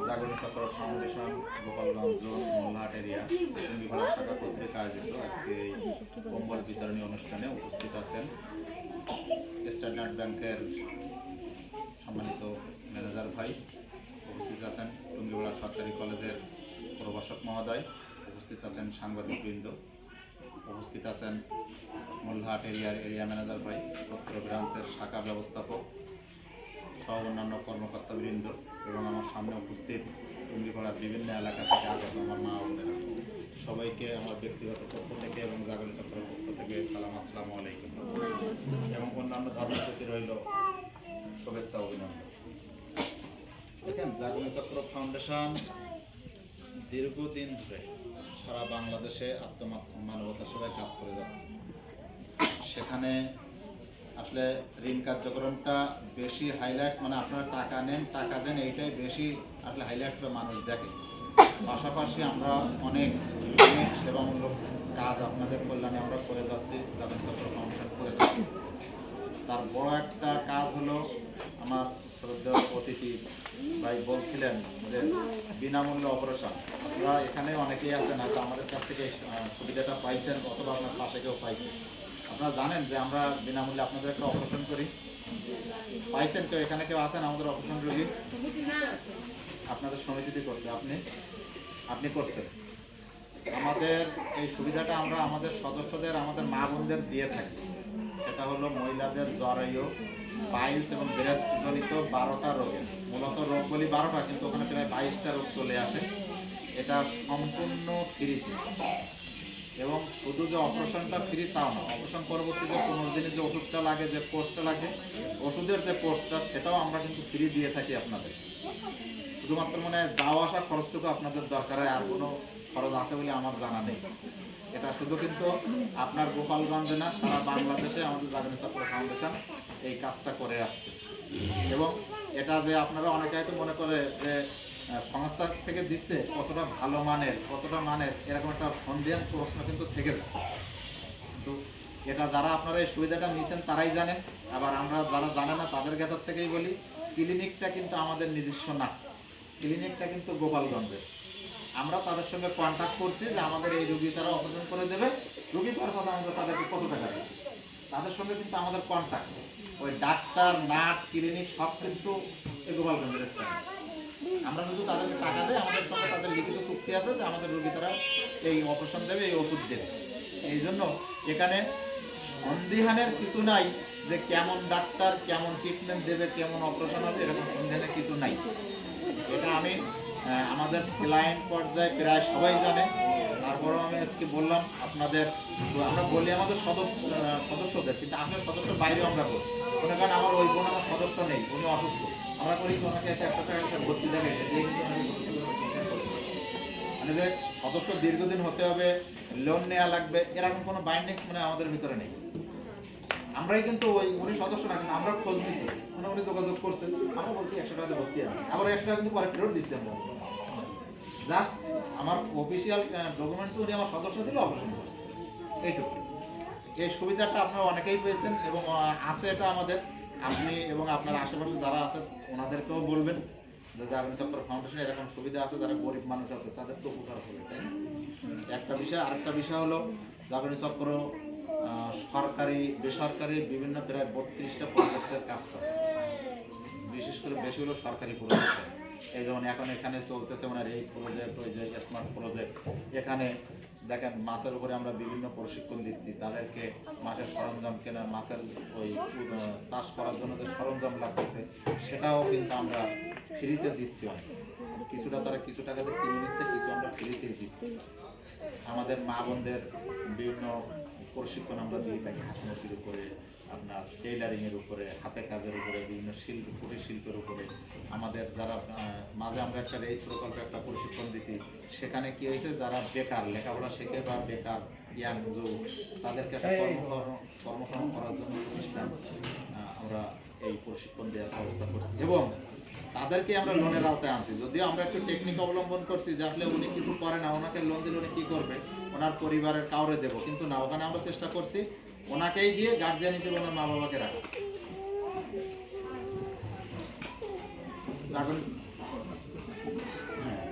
জাগরণ চক্র foundation Gopalganj Mollahat area Tungipara শাখা কর্তৃক আয়োজিত আজকে এই কম্বল বিতরণী অনুষ্ঠানে উপস্থিত আছেন স্ট্যান্ডার্ড ব্যাংকের সম্মানিত ম্যানেজার ভাই, উপস্থিত আছেন টুঙ্গিপাড়া সরকারি কলেজের প্রভাষক মহোদয়, উপস্থিত আছেন সাংবাদিকবৃন্দ, উপস্থিত আছেন মোল্লাহাট এরিয়ার এরিয়া ম্যানেজার ভাই, পত্র ব্রাঞ্চের শাখা ব্যবস্থাপক সহ অন্যান্য কর্মকর্তাবৃন্দ এবং আমার সামনে উপস্থিত টুঙ্গিপাড়ার বিভিন্ন এলাকা থেকে আগত আমার মা বোনেরা, সবাইকে আমার ব্যক্তিগত পক্ষ থেকে এবং জাগরণ চক্রের পক্ষ থেকে সালাম, আসসালামু আলাইকুম এবং অন্যান্য ধর্মের প্রতি রইল শুভেচ্ছা অভিনন্দন। দেখেন, জাগরণ চক্র ফাউন্ডেশন দীর্ঘদিন ধরে সারা বাংলাদেশে মানবতা সেবায় কাজ করে যাচ্ছে। সেখানে আসলে ঋণ কার্যক্রমটা বেশি হাইলাইটস, মানে আপনারা টাকা নেন টাকা দেন, এইটাই বেশি আসলে হাইলাইটস মানুষ দেখে। পাশাপাশি আমরা অনেক সেবামূলক কাজ আপনাদের কল্যাণে আমরা করে যাচ্ছি, জাগরণ চক্র ফাউন্ডেশন করে যাচ্ছি। তার বড় একটা কাজ হলো, আমার শ্রদ্ধেয় অতিথি ভাই বলছিলেন যে বিনামূল্যে অপারেশন। আপনারা এখানে অনেকেই আছেন, হয়তো আমাদের কাছ থেকে সুবিধাটা পাইছেন অথবা আপনার পাশে কেউ পাইছেন। আপনারা জানেন যে আমরা বিনামূল্যে আপনাদের একটা অপারেশন করি, পাইছেন কেউ? এখানে কেউ আছেন আমাদের অপারেশন রোগী? আপনাদের সমিতিতে করছে, আপনি করছেন। আমাদের এই সুবিধাটা আমরা আমাদের সদস্যদের, আমাদের মা বোনদের দিয়ে থাকি। সেটা হলো মহিলাদের জরায়ু, পাইলস এবং ব্রেস্ট জনিত 12টা রোগের, মূলত রোগ বলি 12টা, কিন্তু ওখানে প্রায় 22টা রোগ চলে আসে। এটা সম্পূর্ণ ফ্রি, এবং শুধু যে অপারেশনটা ফ্রি তাও না, অপারেশন পরবর্তীতে 15 দিনের যে ওষুধটা লাগে, যে কোর্সটা লাগে, ওষুধের যে কোর্সটা, সেটাও আমরা কিন্তু ফ্রি দিয়ে থাকি আপনাদের। শুধুমাত্র মানে যাওয়া আসা খরচটুকু আপনাদের দরকার হয়, আর কোনো খরচ আছে বলে আমার জানা নেই। এটা শুধু কিন্তু আপনার গোপালগঞ্জে না, সারা বাংলাদেশে আমাদের জাগরণ চক্র ফাউন্ডেশন এই কাজটা করে আসতেছে। এবং এটা যে আপনারা অনেকে হয়তো মনে করে যে সংস্থা থেকে দিচ্ছে, কতটা ভালো মানের, কতটা মানের, এরকম একটা সন্দেহ প্রশ্ন কিন্তু থেকে যায়। কিন্তু এটা যারা আপনারা এই সুবিধাটা নিচ্ছেন তারাই জানেন। আবার আমরা যারা জানে না তাদের ভেতর থেকেই বলি, ক্লিনিকটা কিন্তু আমাদের নিজস্ব না, ক্লিনিকটা কিন্তু গোপালগঞ্জের। আমরা তাদের সঙ্গে কন্ট্যাক্ট করছি যে আমাদের এই রোগী তারা অপারেশন করে দেবে, রোগী পাওয়ার কথা আমরা তাদেরকে কত টাকা দেবো, তাদের সঙ্গে কিন্তু আমাদের কন্ট্যাক্ট। ওই ডাক্তার, নার্স, ক্লিনিক সব কিন্তু এই গোপালগঞ্জের স্থানে। আমরা শুধু তাদেরকে টাকা দেয়, আমাদের সঙ্গে তাদের লিখিত চুক্তি আছে যে আমাদের রোগী তারা এই অপারেশন দেবে, এই ওষুধ দেবে। এই জন্য এখানে সন্দেহানের কিছু নাই যে কেমন ডাক্তার কেমন ট্রিটমেন্ট দেবে, কেমন অপারেশন হবে, এরকম সন্দেহানের কিছু নাই। এটা আমি আমাদের ক্লায়েন্ট পর্যায়ে প্রায় সবাই জানে। তারপরেও আমি আজকে বললাম আপনাদের, আমরা বলি আমাদের সদস্যদের, কিন্তু আসলে সদস্যের বাইরেও আমরা করি। মনে করেন আমার ওই বোন আমার সদস্য নেই, উনি অসুস্থ, আমরা করি ওনাকে 100 টাকা একটা ভর্তি দেখে, মানে যে সদস্য দীর্ঘদিন হতে হবে, লোন নেওয়া লাগবে, এরকম কোনো বাইন্ডিং মানে আমাদের ভিতরে নেই। আমরাই কিন্তু উনি সদস্য না, কিন্তু আমরা খোঁজ নিচ্ছি, উনি যোগাযোগ করছেন, আমরা বলছি 100 টাকা ভর্তি হবে, আবার 100 টাকা কিন্তু পরে ফেরত দিচ্ছি আমরা। জাস্ট আমার অফিসিয়াল ডকুমেন্টস উনি আমার সদস্য ছিল, অপারেশন করছে, এইটুকু। এই সুবিধাটা আপনারা অনেকেই পেয়েছেন এবং আছে এটা আমাদের। আপনি এবং আপনার আশেপাশে যারা আছেন ওনাদেরকেও বলবেন যে জাগরণ চক্র ফাউন্ডেশন এরকম সুবিধা আছে, যারা গরিব মানুষ আছে তাদের তো উপকার হবে, তাই না? একটা বিষয়। আরেকটা বিষয় হলো, জাগরণ চক্র সরকারি বেসরকারি বিভিন্ন প্রায় 32টা প্রজেক্টের কাজ করে, বিশেষ করে বেশি হলো সরকারি প্রজেক্ট। এই যেমন এখন এখানে চলতেছে ওনার রেইস প্রজেক্ট, ওই যে স্মার্ট প্রজেক্ট। এখানে দেখেন মাছের উপরে আমরা বিভিন্ন প্রশিক্ষণ দিচ্ছি, তাদেরকে মাছের সরঞ্জাম কেনা, মাছের ওই চাষ করার জন্য যে সরঞ্জাম লাগতেছে সেটাও কিন্তু আমরা ফ্রিতে দিচ্ছি। অনেক কিছুটা তারা কিছু টাকাতে কিনে নিচ্ছে, কিছু আমরা ফ্রিতে দিচ্ছি। আমাদের মা বোনদের বিভিন্ন প্রশিক্ষণ আমরা দিয়ে থাকি, হাঁস মুরগির উপরে, আপনার টেইলারিংয়ের উপরে, হাতের কাজের উপরে, বিভিন্ন শিল্প, কুটির শিল্পের উপরে। আমাদের যারা মাঝে আমরা একটা রেইস প্রকল্পে একটা প্রশিক্ষণ দিছি, সেখানে কি হয়েছে, যারা বেকার, লেখাপড়া শেখে বা বেকার ইয়াং যুবক, তাদেরকে একটা কর্মক্ষম করার জন্য প্রতিষ্ঠান আমরা এই প্রশিক্ষণ দেওয়ার ব্যবস্থা করছি। এবং তাদেরকে আমরা লোনের আওতায় আনছি। যদিও আমরা একটু টেকনিক অবলম্বন করছি যে আসলে উনি কিছু করে না, ওনাকে লোন দিলে উনি কি করবে, ওনার পরিবারের কাউরে দেব, কিন্তু না, ওখানে আমরা চেষ্টা করছি ওনাকেই দিয়ে গার্জিয়ান হিসেবে ওনার মা বাবাকে রাখা।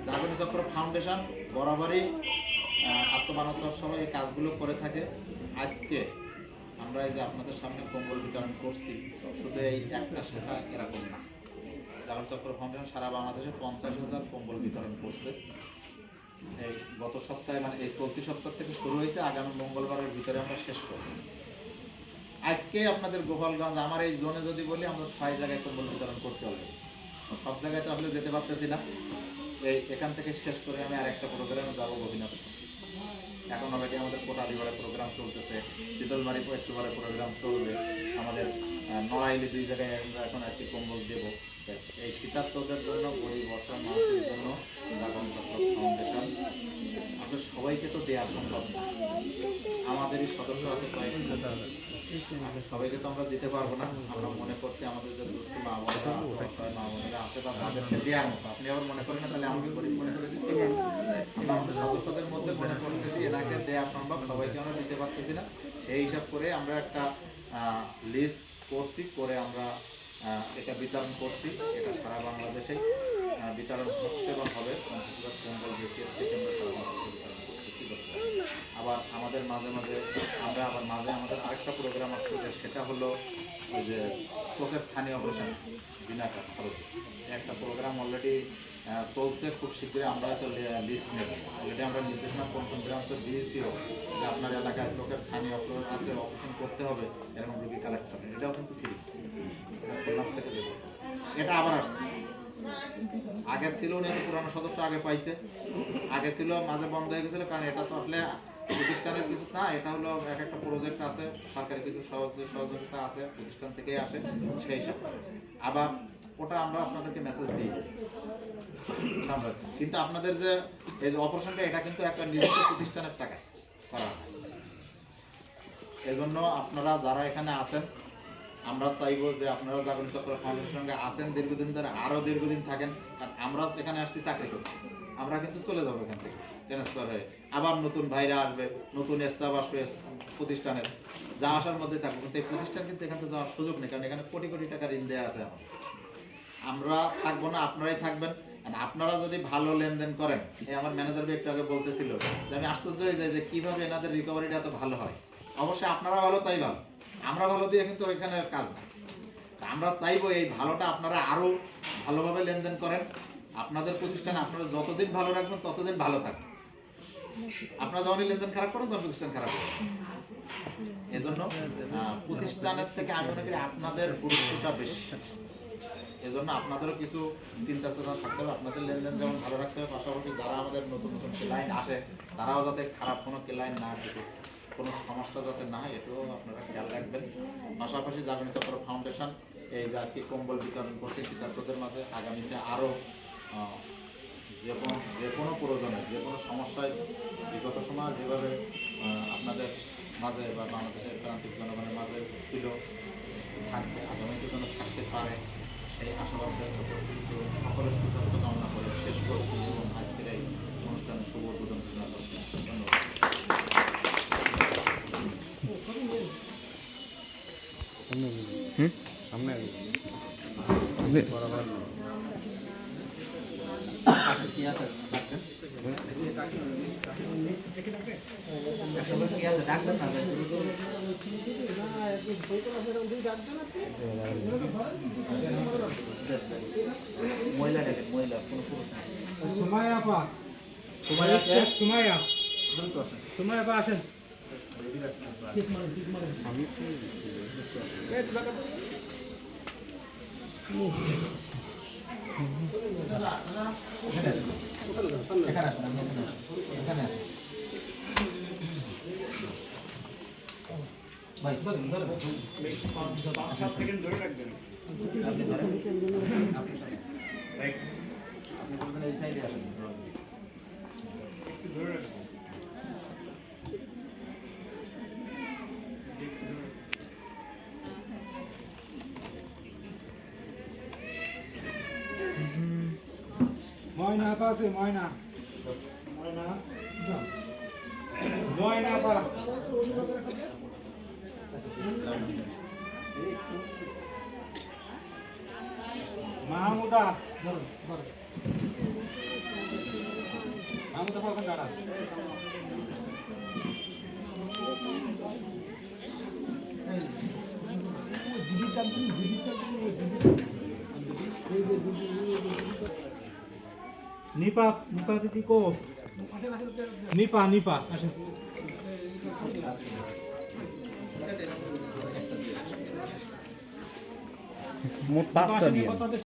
জাগরণী চক্র ফাউন্ডেশন বরাবরই আত্মমানবতার সহ এই কাজগুলো করে থাকে। আজকে আমরা এই যে আপনাদের সামনে কম্বল বিতরণ করছি, শুধু এই একটা শাখা এরকম না, জাগরণী চক্র ফাউন্ডেশন সারা বাংলাদেশে 50,000 কম্বল বিতরণ করছে। এই গত সপ্তাহে, মানে এই চলতি সপ্তাহ থেকে শুরু হয়েছে, আগামী মঙ্গলবারের ভিতরে আমরা শেষ করব। আজকে আপনাদের গোপালগঞ্জ আমার এই জোনে যদি বলি, আমরা 6 জায়গায় কম্বল বিতরণ করতে হবে। সব জায়গায় তো আসলে যেতে পারতেছি না। এখান থেকে শেষ করে আমি আরেকটা প্রোগ্রামে যাবো গোপীনাথ। এখন অলরেডি আমাদের কোটালিবাড়ে প্রোগ্রাম চলতেছে, শীতলমারি একটু পরে প্রোগ্রাম চলবে, আমাদের নড়াইলে 2 জায়গায় আমরা এখন আজকে কম্বল দেবো। এই শীতার্তদের জন্য, গরিব অসহায় মানুষের জন্য জাগরণী চক্র ফাউন্ডেশন, আসলে সবাইকে তো দেওয়া সম্ভব না, আমাদেরই সদস্য আছে কয়েকজন, সবাইকে তো আমরা দিতে পারবো না। আমরা মনে করছি আমাদের যে দুস্থ মা বোনেরা আছে, অসহায় মা বোনেরা আছে, বা তাদেরকে দেওয়ার মতো। আপনি আবার মনে করেন না তাহলে আমাকে গরিব মনে করে দিচ্ছি, আমরা আমাদের সদস্যদের মধ্যে মনে করতেছি এনাকে দেওয়া সম্ভব, সবাইকে আমরা দিতে পারতেছি না। সেই হিসাব করে আমরা একটা লিস্ট করছি, করে আমরা এটা বিতরণ করছি। এটা সারা বাংলাদেশে বিতরণ হচ্ছে বা হবে। 50,000 কম্বল বেশির থেকে আমরা সারা বাংলাদেশে বিতরণ করতেছি। আবার আমাদের মাঝে আমাদের আরেকটা প্রোগ্রাম আসছে, সেটা হলো ওই যে চোখের স্থানীয় অপারেশন বিনা খরচে একটা প্রোগ্রাম অলরেডি চলছে। খুব শীঘ্রই আমরা হয়তো লিস্ট নেব। অলরেডি আমরা নির্দেশনা কোন ব্রাঞ্চে দিয়েছিও যে আপনার এলাকায় চোখের স্থানীয় আছে, অপারেশন করতে হবে, এরকম রুগী কালেক্ট হবে। এটাও কিন্তু ফ্রি, থেকে দেবো। এটা আবার আসছে, আগে ছিল উনি পুরানো সদস্য আগে পাইছে, আগে ছিল মাঝে বন্ধ হয়ে গেছিল, কারণ এটা তো আসলে প্রতিষ্ঠানের কিছু না, এটা হলো এক একটা প্রজেক্ট আছে, সরকারি কিছু সহযোগিতা আছে, প্রতিষ্ঠান থেকেই আসে, সেই হিসাবে আবার ওটা আমরা আপনাদেরকে মেসেজ দিই। কিন্তু আপনাদের যে এই যে অপারেশনটা, এটা কিন্তু একটা নির্দিষ্ট প্রতিষ্ঠানের টাকায় করা হয়। এজন্য আপনারা যারা এখানে আছেন, আমরা চাইবো যে আপনারা জাগরণী চক্র ফাউন্ডেশনের সঙ্গে আছেন দীর্ঘদিন ধরে, আরও দীর্ঘদিন থাকেন। কারণ আমরা এখানে আসছি চাকরি করতে, আমরা কিন্তু চলে যাবো এখান থেকে ট্রান্সফার হয়ে, আবার নতুন ভাইরা আসবে, নতুন স্টাফ আসবে প্রতিষ্ঠানের, যা আসার মধ্যে থাকবে। কিন্তু এই প্রতিষ্ঠান কিন্তু এখান থেকে যাওয়ার সুযোগ নেই, কারণ এখানে কোটি কোটি টাকা ঋণ দেওয়া আছে আমাদের। আমরা থাকবো না, আপনারাই থাকবেন। আপনারা যদি ভালো লেনদেন করেন, এই আমার ম্যানেজার একটু আগে বলতেছিল যে আমি আশ্চর্য হয়ে যাই যে কীভাবে এনাদের রিকভারিটা এত ভালো হয়। অবশ্যই আপনারা ভালো, তাই ভালো, আমরা ভালো দিয়ে কিন্তু ওইখানে কাজ না। আমরা চাইবো এই ভালোটা আপনারা আরও ভালোভাবে লেনদেন করেন। আপনাদের প্রতিষ্ঠানে আপনারা যতদিন ভালো রাখবেন ততদিন ভালো থাকবে। আপনারা যখনই লেনদেন খারাপ করেন তখন প্রতিষ্ঠান খারাপ হবে। এজন্য প্রতিষ্ঠানের থেকে আমি মনে করি আপনাদের গুরুত্বটা বেশি। এজন্য আপনাদেরও কিছু চিন্তা চেতনা থাকতে হবে, আপনাদের লেনদেন যেমন ভালো রাখতে হবে, পাশাপাশি যারা আমাদের নতুন নতুন ক্লায়েন্ট আসে তারাও যাতে খারাপ কোনো ক্লায়েন্ট না আসে, কোনো সমস্যা যাতে না হয়, এটাও আপনারা খেয়াল রাখবেন। পাশাপাশি জাগরণী চক্র ফাউন্ডেশন এই যে আজকে কম্বল বিতরণ করছে শীতার্তদের মাঝে, আগামীতে আরও যে কোনো প্রয়োজনে, যে কোনো সমস্যায় বিগত সময় যেভাবে আপনাদের মাঝে বা বাংলাদেশের প্রান্তিক জনগণের মাঝে ছিল, থাকবে, আগামীতে যেন থাকতে পারে, সেই আশাবাদ সকলের সুস্বাস্থ্য কামনা করে শেষ করছি এবং আজকের এই অনুষ্ঠানের শুভ উদ্বোধন ঘোষণা করছি। ধন্যবাদ। কি আছে ডাকবেন না, মহিলা ডেকে, মহিলা কোনো পুরুষ না। সময় আপা, সময় আপা আসেন। এখানে ভাই ধরেন 5-7 সেকেন্ড ধরে রাখবেন। আপনি ধরেন, আপনি বলতেন এই সাইডে আসেন, ধরে রাখবেন। ময়না আপা আছে ময়না ময়না যাও। ময়না আপা মাহমুদা মাহমুদা পাবেন দাঁড়া নিপা নিপা দিদি কো নিপা নিপা আসেন মোট 5টা দিয়ে